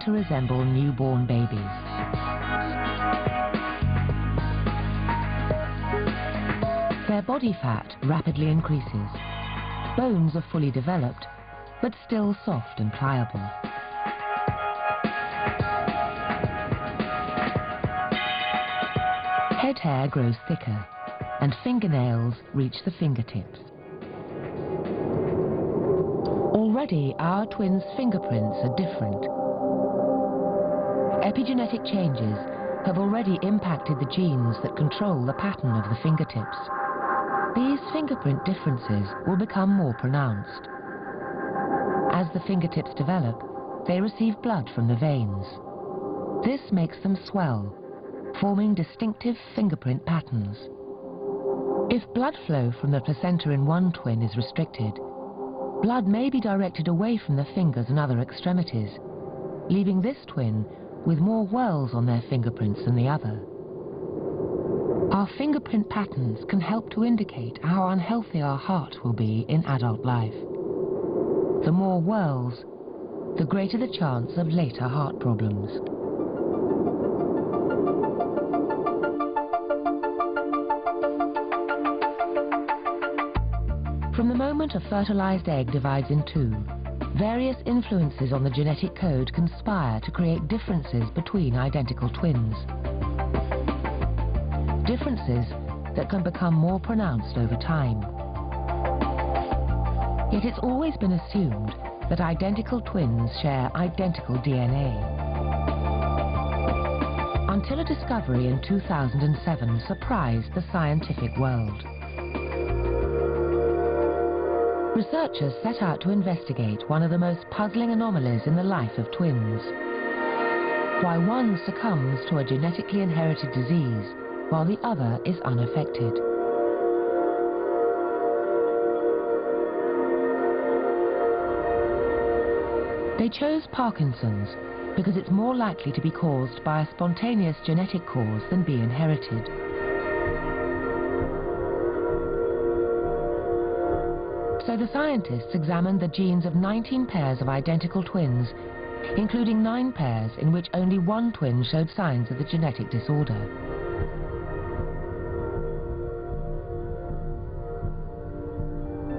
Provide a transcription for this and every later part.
to resemble newborn babies. Their body fat rapidly increases. Bones are fully developed, but still soft and pliable. Head hair grows thicker, and fingernails reach the fingertips. Already, our twins' fingerprints are different. Epigenetic changes have already impacted the genes that control the pattern of the fingertips. These fingerprint differences will become more pronounced. As the fingertips develop, they receive blood from the veins. This makes them swell, forming distinctive fingerprint patterns. If blood flow from the placenta in one twin is restricted, blood may be directed away from the fingers and other extremities, leaving this twin with more whorls on their fingerprints than the other. Our fingerprint patterns can help to indicate how unhealthy our heart will be in adult life. The more whorls, the greater the chance of later heart problems. From the moment a fertilized egg divides in two, various influences on the genetic code conspire to create differences between identical twins. Differences that can become more pronounced over time. Yet it's always been assumed that identical twins share identical DNA. Until a discovery in 2007 surprised the scientific world. Researchers set out to investigate one of the most puzzling anomalies in the life of twins. Why one succumbs to a genetically inherited disease while the other is unaffected. They chose Parkinson's because it's more likely to be caused by a spontaneous genetic cause than be inherited. So the scientists examined the genes of 19 pairs of identical twins, including 9 pairs in which only one twin showed signs of the genetic disorder.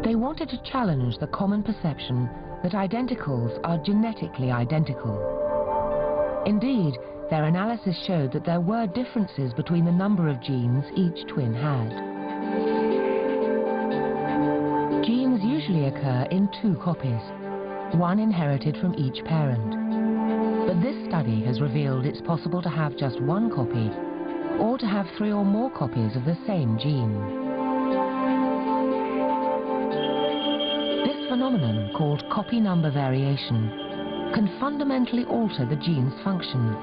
They wanted to challenge the common perception that identicals are genetically identical. Indeed, their analysis showed that there were differences between the number of genes each twin had. Genes usually occur in 2 copies, one inherited from each parent. But this study has revealed it's possible to have just 1 copy, or to have 3 or more copies of the same gene. This phenomenon, called copy number variation, can fundamentally alter the gene's function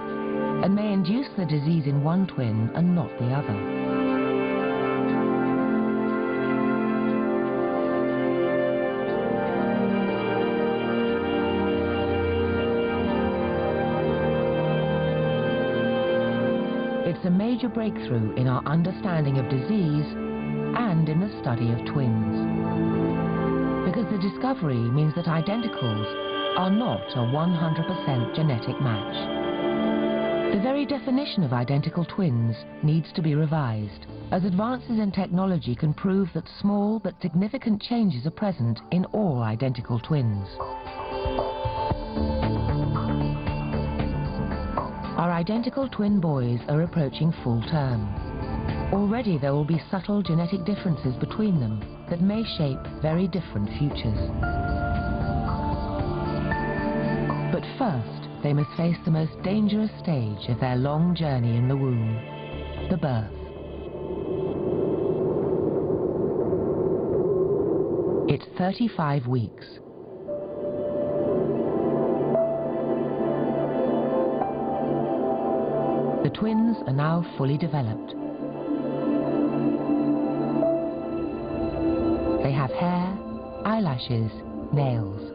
and may induce the disease in one twin and not the other. It's a major breakthrough in our understanding of disease and in the study of twins. Because the discovery means that identicals are not a 100% genetic match. The very definition of identical twins needs to be revised, as advances in technology can prove that small but significant changes are present in all identical twins. Our identical twin boys are approaching full term. Already there will be subtle genetic differences between them that may shape very different futures. But first, they must face the most dangerous stage of their long journey in the womb, the birth. It's 35 weeks. The twins are now fully developed. They have hair, eyelashes, nails,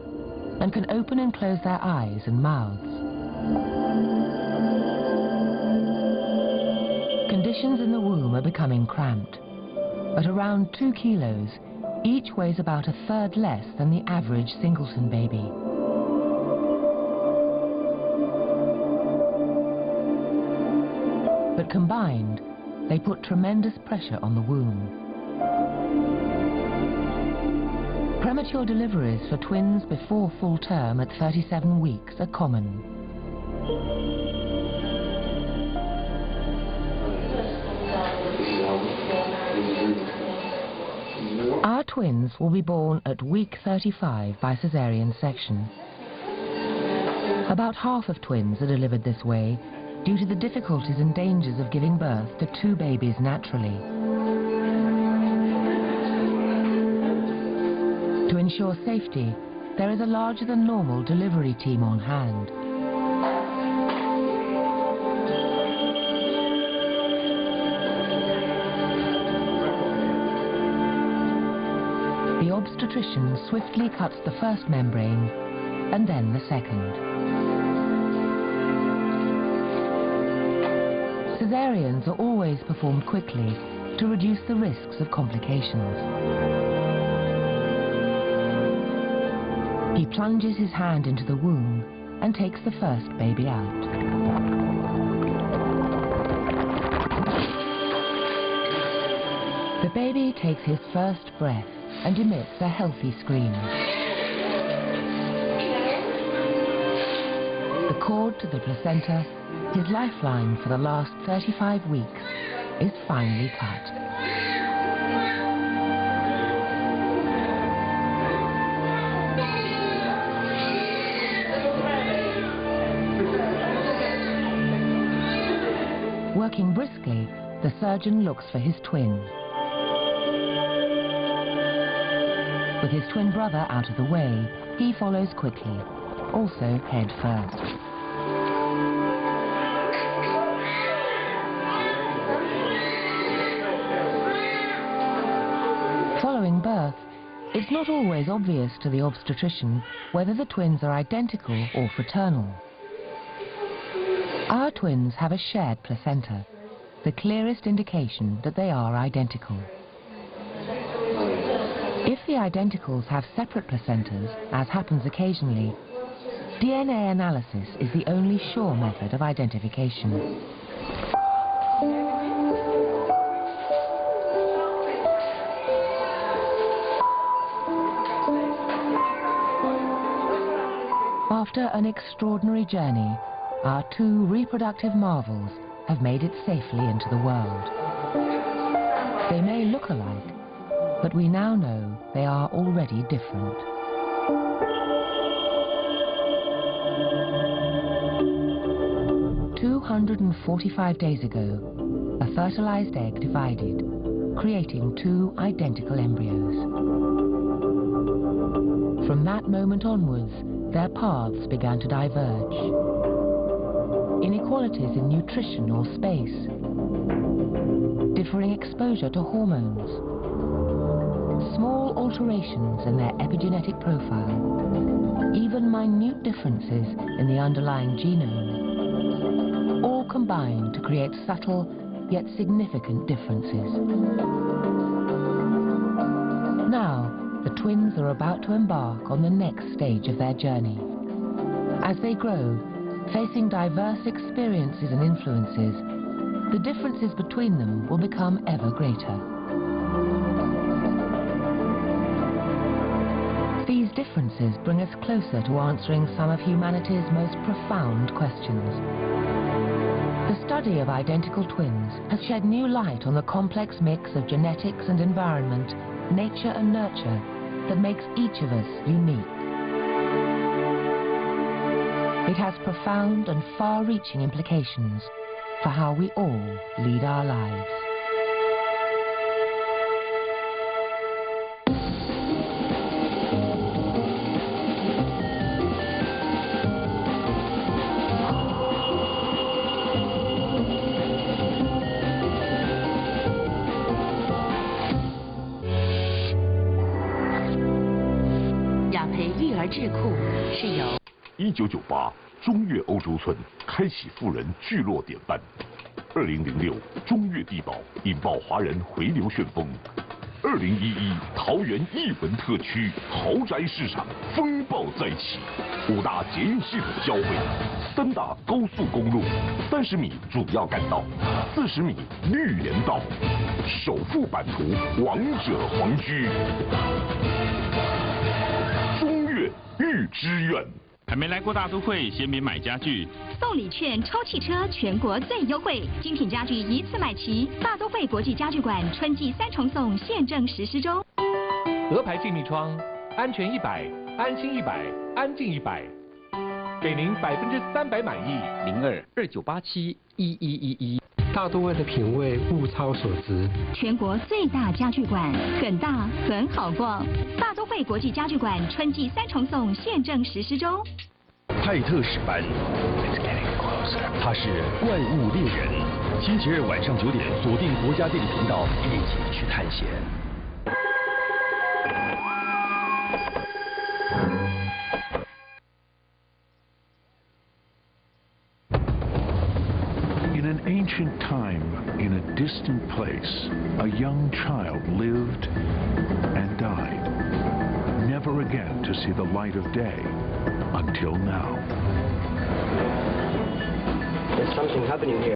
and can open and close their eyes and mouths. Conditions in the womb are becoming cramped. At around 2 kilos, each weighs about 1/3 less than the average singleton baby. but combined, they put tremendous pressure on the womb. Premature deliveries for twins before full term at 37 weeks are common. Our twins will be born at week 35 by caesarean section. About half of twins are delivered this way due to the difficulties and dangers of giving birth to two babies naturally. To ensure safety, there is a larger than normal delivery team on hand. The obstetrician swiftly cuts the first membrane and then the second. Caesareans are always performed quickly to reduce the risks of complications. He plunges his hand into the womb and takes the first baby out. The baby takes his first breath and emits a healthy scream. The cord to the placenta, his lifeline for the last 35 weeks, is finally cut. Working briskly, the surgeon looks for his twin. With his twin brother out of the way, he follows quickly, also head first. Following birth, it's not always obvious to the obstetrician whether the twins are identical or fraternal. Our twins have a shared placenta, the clearest indication that they are identical. If the identicals have separate placentas, as happens occasionally, DNA analysis is the only sure method of identification. After an extraordinary journey, our two reproductive marvels have made it safely into the world. They may look alike, but we now know they are already different. "245 days ago, a fertilized egg divided, creating two identical embryos. From that moment onwards, their paths began to diverge. Inequalities in nutrition or space, differing exposure to hormones, small alterations in their epigenetic profile, even minute differences in the underlying genome, all combine to create subtle yet significant differences. Now, the twins are about to embark on the next stage of their journey. As they grow, facing diverse experiences and influences, the differences between them will become ever greater. These differences bring us closer to answering some of humanity's most profound questions. The study of identical twins has shed new light on the complex mix of genetics and environment, nature and nurture, that makes each of us unique. It has profound and far-reaching implications for how we all lead our lives.智库是由1998中越欧洲村开启富人聚落典范，2006中越地堡引爆华人回流旋风， 2011桃园艺文特区豪宅市场风暴再起，5大捷运系统交汇，3大高速公路，30米主要干道，40米绿联道，首富版图王者皇居，中越玉之苑。还没来过大都会，先别买家具。送礼券抽汽车，全国最优惠，精品家具一次买齐。大都会国际家具馆春季3重送，现正实施中。鹅牌气密窗，安全100，安心100，安静100，给您300%满意。0229871111。大都会的品味物超所值，全国最大家具馆，很大很好逛。大都会国际家具馆春季3重送，现正实施中。泰特史班，他是怪物猎人。星期2晚上9点，锁定国家地理频道，一起去探险。In an ancient time, in a distant place, a young child lived and died, never again to see the light of day until now. There's something happening here.